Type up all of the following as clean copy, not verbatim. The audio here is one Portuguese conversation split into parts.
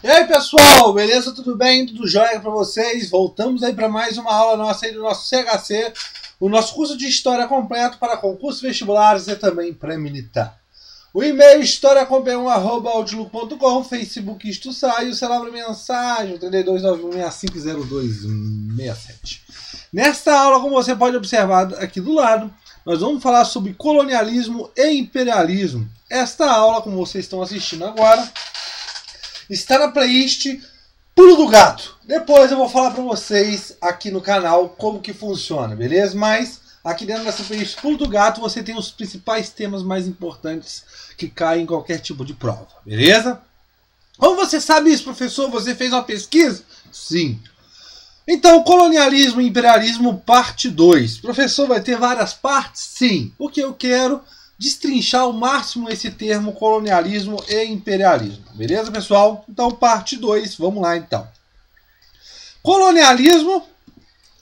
E aí pessoal, beleza? Tudo bem? Tudo jóia pra vocês? Voltamos aí para mais uma aula nossa aí do nosso CHC, o nosso curso de História completo para concursos vestibulares e também pré-militar. O e-mail historiacom1@outlook.com, Facebook Isto Sai, o celular para mensagem 3291650267. Nesta aula, como você pode observar aqui do lado, nós vamos falar sobre colonialismo e imperialismo. Esta aula, como vocês estão assistindo agora, está na playlist Pulo do Gato. Depois eu vou falar para vocês aqui no canal como que funciona, beleza? Mas aqui dentro dessa playlist Pulo do Gato você tem os principais temas mais importantes que caem em qualquer tipo de prova, beleza? Como você sabe isso, professor? Você fez uma pesquisa? Sim. Então, colonialismo e imperialismo, parte 2. Professor, vai ter várias partes? Sim. Porque eu quero destrinchar ao máximo esse termo colonialismo e imperialismo. Beleza, pessoal? Então, parte 2. Vamos lá, então. Colonialismo,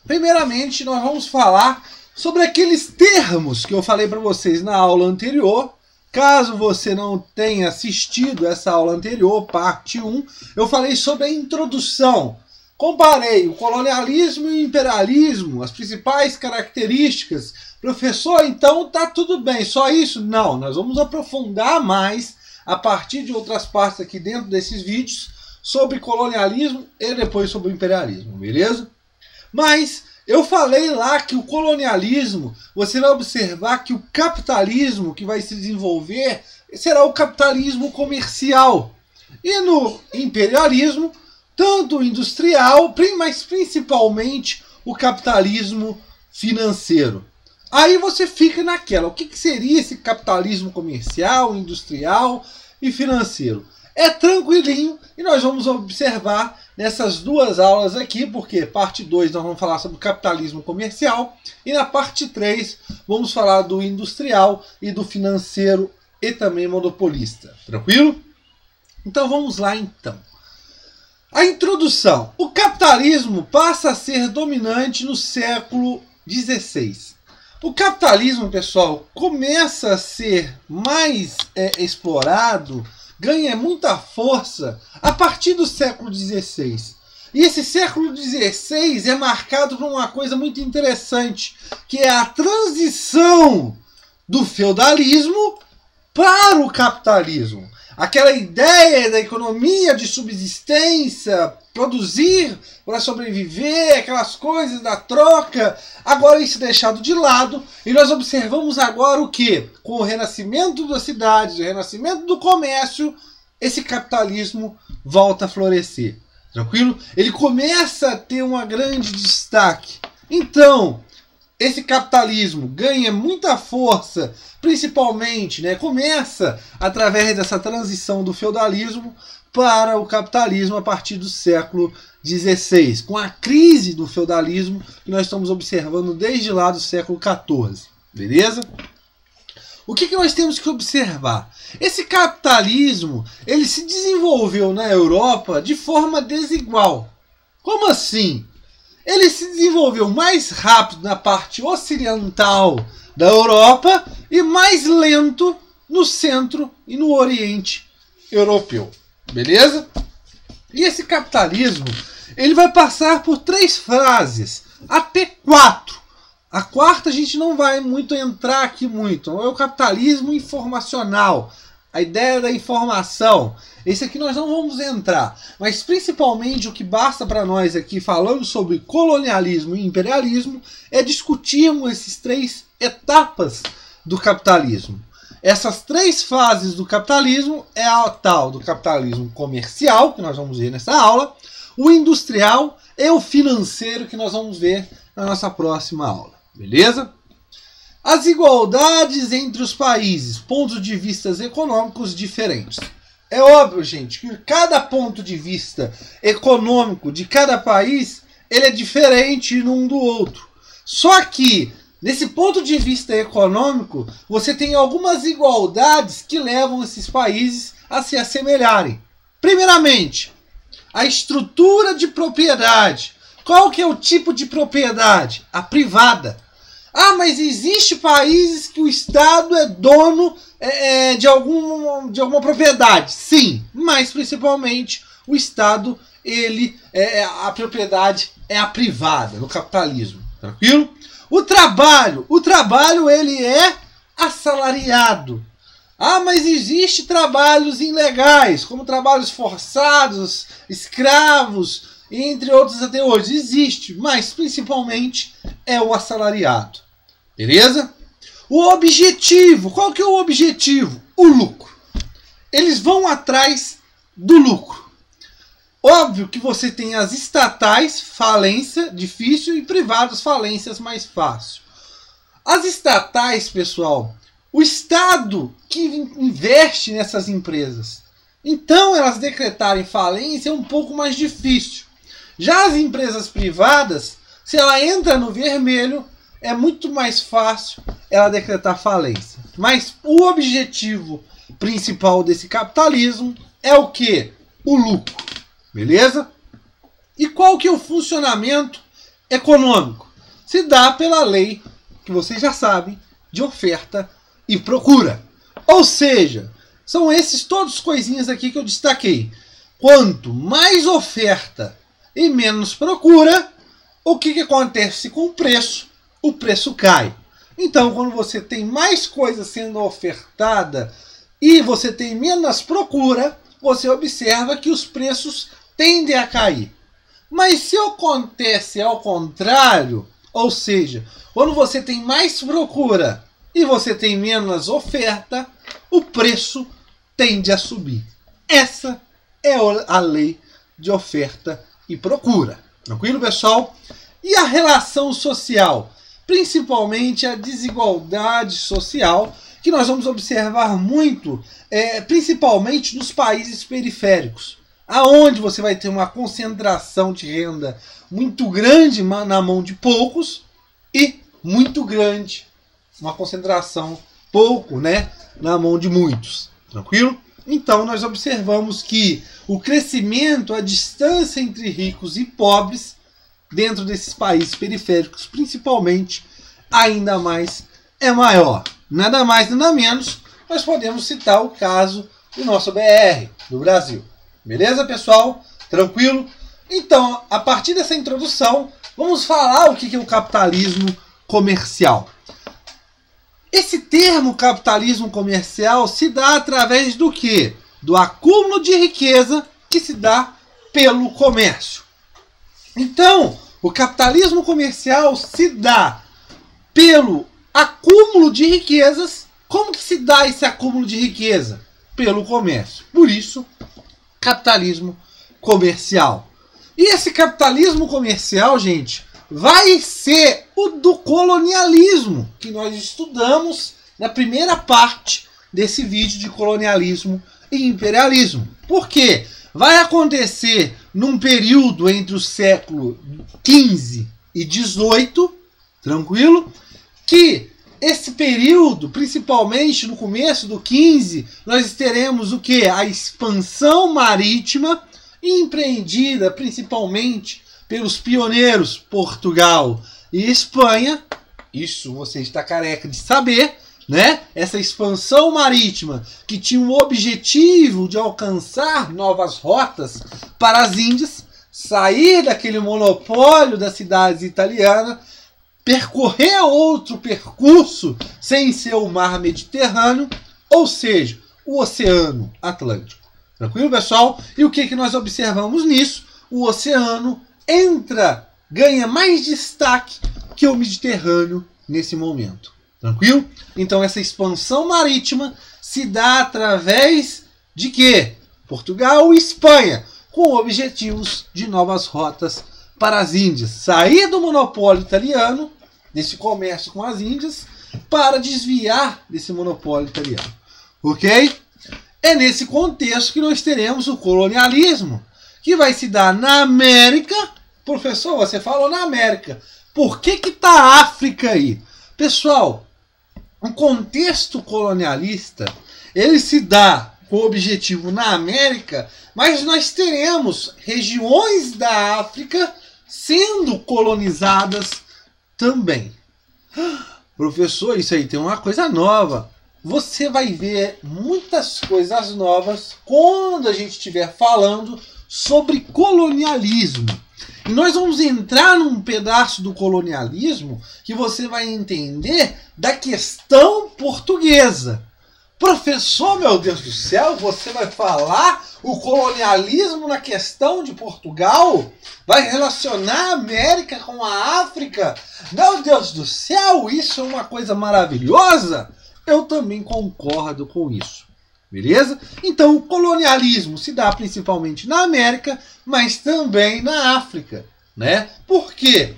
primeiramente, nós vamos falar sobre aqueles termos que eu falei para vocês na aula anterior. Caso você não tenha assistido essa aula anterior, parte 1, eu falei sobre a introdução. Comparei o colonialismo e o imperialismo, as principais características. Professor, então tá tudo bem, só isso? Não, nós vamos aprofundar mais a partir de outras partes aqui dentro desses vídeos sobre colonialismo e depois sobre o imperialismo, beleza? Mas eu falei lá que o colonialismo, você vai observar que o capitalismo que vai se desenvolver será o capitalismo comercial. E no imperialismo, tanto o industrial, mas principalmente o capitalismo financeiro. Aí você fica naquela, o que seria esse capitalismo comercial, industrial e financeiro? É tranquilinho e nós vamos observar nessas duas aulas aqui, porque parte 2 nós vamos falar sobre o capitalismo comercial e na parte 3 vamos falar do industrial e do financeiro e também monopolista. Tranquilo? Então vamos lá então. A introdução. O capitalismo passa a ser dominante no século XVI. O capitalismo, pessoal, começa a ser mais explorado, ganha muita força a partir do século XVI. E esse século XVI é marcado por uma coisa muito interessante, que é a transição do feudalismo para o capitalismo. Aquela ideia da economia de subsistência, produzir para sobreviver, aquelas coisas da troca, agora isso é deixado de lado e nós observamos agora o que? Com o renascimento das cidades, o renascimento do comércio, esse capitalismo volta a florescer. Tranquilo? Ele começa a ter um grande destaque. Então, esse capitalismo ganha muita força, principalmente, começa através dessa transição do feudalismo para o capitalismo a partir do século XVI, com a crise do feudalismo que nós estamos observando desde lá do século XIV. Beleza? O que nós temos que observar? Esse capitalismo ele se desenvolveu na Europa de forma desigual. Como assim? Ele se desenvolveu mais rápido na parte ocidental da Europa e mais lento no centro e no oriente europeu. Beleza? E esse capitalismo ele vai passar por 3 fases, até 4. A quarta a gente não vai muito entrar aqui muito. É o capitalismo informacional. A ideia da informação. Esse aqui nós não vamos entrar. Mas principalmente o que basta para nós aqui falando sobre colonialismo e imperialismo é discutirmos essas 3 etapas do capitalismo. Essas 3 fases do capitalismo é a tal do capitalismo comercial, que nós vamos ver nessa aula, o industrial e o financeiro, que nós vamos ver na nossa próxima aula. Beleza? As igualdades entre os países, pontos de vista econômicos diferentes. É óbvio, gente, que cada ponto de vista econômico de cada país ele é diferente um do outro. Só que, nesse ponto de vista econômico, você tem algumas igualdades que levam esses países a se assemelharem. Primeiramente, a estrutura de propriedade. Qual que é o tipo de propriedade? A privada. Ah, mas existe países que o Estado é dono de alguma propriedade. Sim, mas principalmente o Estado, a propriedade é a privada no capitalismo, tranquilo? O trabalho ele é assalariado. Ah, mas existe trabalhos ilegais, como trabalhos forçados, escravos, entre outros até hoje. Existe, mas principalmente é o assalariado. Beleza? O objetivo, qual que é o objetivo? O lucro. Eles vão atrás do lucro. Óbvio que você tem as estatais, falência difícil, e privadas, falências mais fácil. As estatais, pessoal, o Estado que investe nessas empresas. Então, elas decretarem falência é um pouco mais difícil. Já as empresas privadas, se ela entra no vermelho, é muito mais fácil ela decretar falência. Mas o objetivo principal desse capitalismo é o quê? O lucro. Beleza? E qual que é o funcionamento econômico? Se dá pela lei, que vocês já sabem, de oferta e procura. Ou seja, são esses todos coisinhas aqui que eu destaquei. Quanto mais oferta e menos procura, o que acontece com o preço? O preço cai. Então, quando você tem mais coisa sendo ofertada e você tem menos procura, você observa que os preços tendem a cair. Mas se acontece ao contrário, ou seja, quando você tem mais procura e você tem menos oferta, o preço tende a subir. Essa é a lei de oferta e procura. Tranquilo, pessoal? E a relação social? Principalmente a desigualdade social, que nós vamos observar muito, principalmente nos países periféricos, aonde você vai ter uma concentração de renda muito grande na mão de poucos e muito grande, uma concentração pouco, né, na mão de muitos. Tranquilo? Então nós observamos que o crescimento, a distância entre ricos e pobres dentro desses países periféricos, principalmente, ainda mais é maior. Nada mais, nada menos, nós podemos citar o caso do nosso BR, do Brasil. Beleza, pessoal? Tranquilo? Então, a partir dessa introdução, vamos falar o que é o capitalismo comercial. Esse termo capitalismo comercial se dá através do quê? Do acúmulo de riqueza que se dá pelo comércio. Então, o capitalismo comercial se dá pelo acúmulo de riquezas. Como que se dá esse acúmulo de riqueza? Pelo comércio. Por isso, capitalismo comercial. E esse capitalismo comercial, gente, vai ser o do colonialismo, que nós estudamos na primeira parte desse vídeo de colonialismo e imperialismo. Por quê? Vai acontecer num período entre o século XV e XVIII, tranquilo? Que esse período, principalmente no começo do XV, nós teremos o quê? A expansão marítima empreendida principalmente pelos pioneiros Portugal e Espanha. Isso você está careca de saber, né? Essa expansão marítima que tinha o objetivo de alcançar novas rotas para as Índias, sair daquele monopólio das cidades italianas, percorrer outro percurso sem ser o mar Mediterrâneo, ou seja, o Oceano Atlântico. Tranquilo, pessoal? E o que nós observamos nisso? O oceano ganha mais destaque que o Mediterrâneo nesse momento. Tranquilo? Então essa expansão marítima se dá através de quê? Portugal e Espanha, com objetivos de novas rotas para as Índias. Sair do monopólio italiano, desse comércio com as Índias, para desviar desse monopólio italiano. Ok? É nesse contexto que nós teremos o colonialismo, que vai se dar na América. Professor, você falou na América. Por que está a África aí? Pessoal, o contexto colonialista, ele se dá com objetivo na América, mas nós teremos regiões da África sendo colonizadas também. Professor, isso aí tem uma coisa nova. Você vai ver muitas coisas novas quando a gente estiver falando sobre colonialismo. E nós vamos entrar num pedaço do colonialismo que você vai entender da questão portuguesa. Professor, meu Deus do céu, você vai falar o colonialismo na questão de Portugal? Vai relacionar a América com a África? Meu Deus do céu, isso é uma coisa maravilhosa? Eu também concordo com isso. Beleza? Então, o colonialismo se dá principalmente na América, mas também na África, né? Por quê?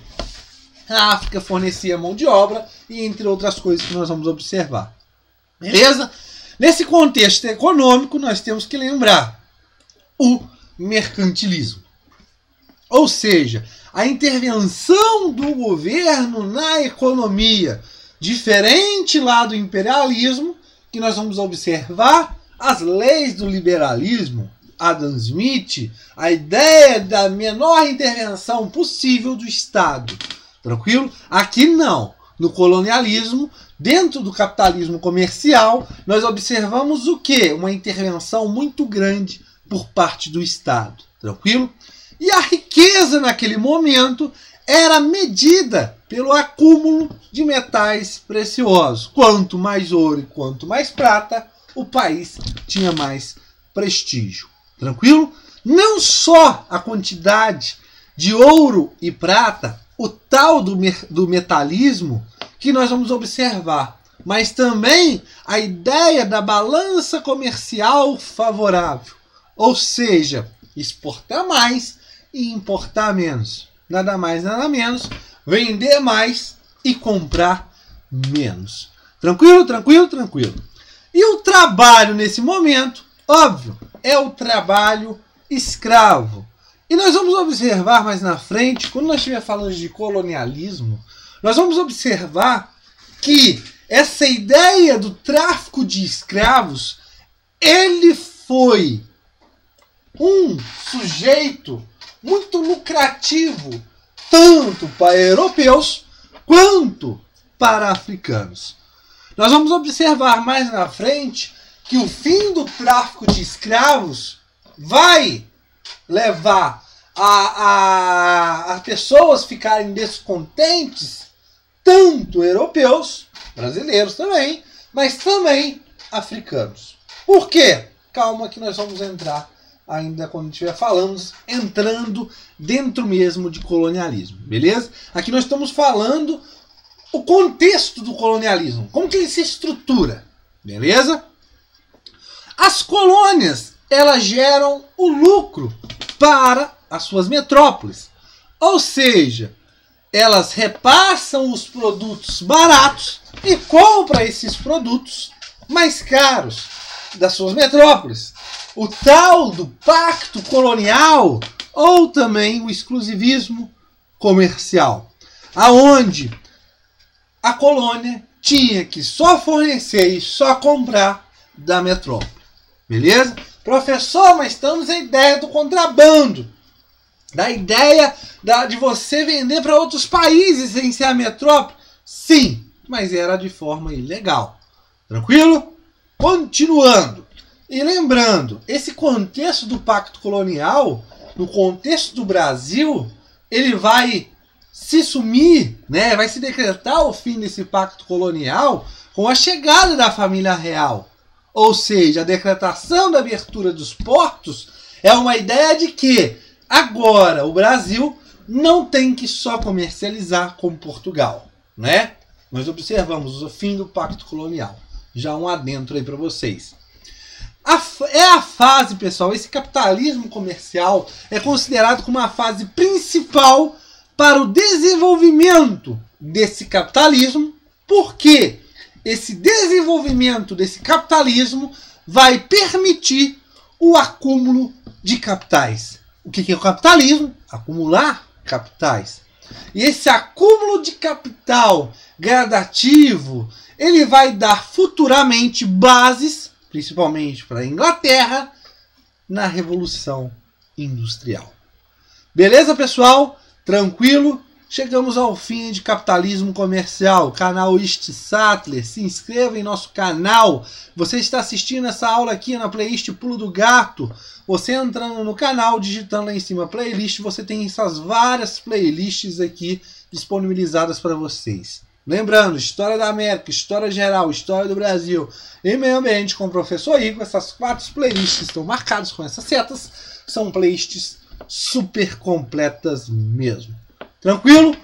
A África fornecia mão de obra e entre outras coisas que nós vamos observar. Beleza? Nesse contexto econômico, nós temos que lembrar o mercantilismo. Ou seja, a intervenção do governo na economia, diferente lá do imperialismo, que nós vamos observar as leis do liberalismo, Adam Smith, a ideia da menor intervenção possível do Estado. Tranquilo? Aqui não. No colonialismo, dentro do capitalismo comercial, nós observamos o quê? Uma intervenção muito grande por parte do Estado. Tranquilo? E a riqueza naquele momento era medida pelo acúmulo de metais preciosos. Quanto mais ouro e quanto mais prata, o país tinha mais prestígio. Tranquilo? Não só a quantidade de ouro e prata, o tal do metalismo, que nós vamos observar, mas também a ideia da balança comercial favorável. Ou seja, exportar mais e importar menos. Nada mais, nada menos. Vender mais e comprar menos. Tranquilo, tranquilo, tranquilo. E o trabalho nesse momento, óbvio, é o trabalho escravo. E nós vamos observar mais na frente, quando nós estivermos falando de colonialismo, nós vamos observar que essa ideia do tráfico de escravos, ele foi um sujeito muito lucrativo, tanto para europeus quanto para africanos. Nós vamos observar mais na frente que o fim do tráfico de escravos vai levar a pessoas ficarem descontentes, tanto europeus, brasileiros também, mas também africanos. Por quê? Calma que nós vamos entrar ainda quando estiver falando, entrando dentro mesmo de colonialismo, beleza? Aqui nós estamos falando o contexto do colonialismo, como que ele se estrutura, beleza? As colônias, elas geram o lucro para as suas metrópoles, ou seja, elas repassam os produtos baratos e compram esses produtos mais caros das suas metrópoles. O tal do pacto colonial ou também o exclusivismo comercial, aonde a colônia tinha que só fornecer e só comprar da metrópole. Beleza? Professor, mas estamos na ideia do contrabando, da ideia de você vender para outros países sem ser a metrópole. Sim, mas era de forma ilegal. Tranquilo? Continuando. E lembrando, esse contexto do pacto colonial, no contexto do Brasil, ele vai se sumir, né? Vai se decretar o fim desse pacto colonial com a chegada da família real. Ou seja, a decretação da abertura dos portos é uma ideia de que agora o Brasil não tem que só comercializar com Portugal, né? Nós observamos o fim do pacto colonial. Já um adentro aí para vocês. É a fase, pessoal, esse capitalismo comercial é considerado como uma fase principal para o desenvolvimento desse capitalismo, porque esse desenvolvimento desse capitalismo vai permitir o acúmulo de capitais. O que é o capitalismo? Acumular capitais. E esse acúmulo de capital gradativo, ele vai dar futuramente bases, principalmente para a Inglaterra, na Revolução Industrial. Beleza, pessoal? Tranquilo? chegamos ao fim de Capitalismo Comercial, canal East Sattler. Se inscreva em nosso canal. Você está assistindo essa aula aqui na playlist Pulo do Gato. Você entrando no canal, digitando lá em cima playlist, você tem essas várias playlists aqui disponibilizadas para vocês. Lembrando, História da América, História Geral, História do Brasil e Meio Ambiente com o Professor Igor. Essas 4 playlists estão marcadas com essas setas. São playlists super completas mesmo. Tranquilo?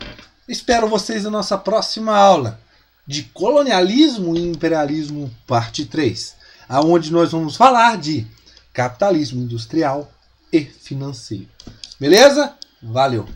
Espero vocês na nossa próxima aula de Colonialismo e Imperialismo, parte 3, aonde nós vamos falar de capitalismo industrial e financeiro. Beleza? Valeu!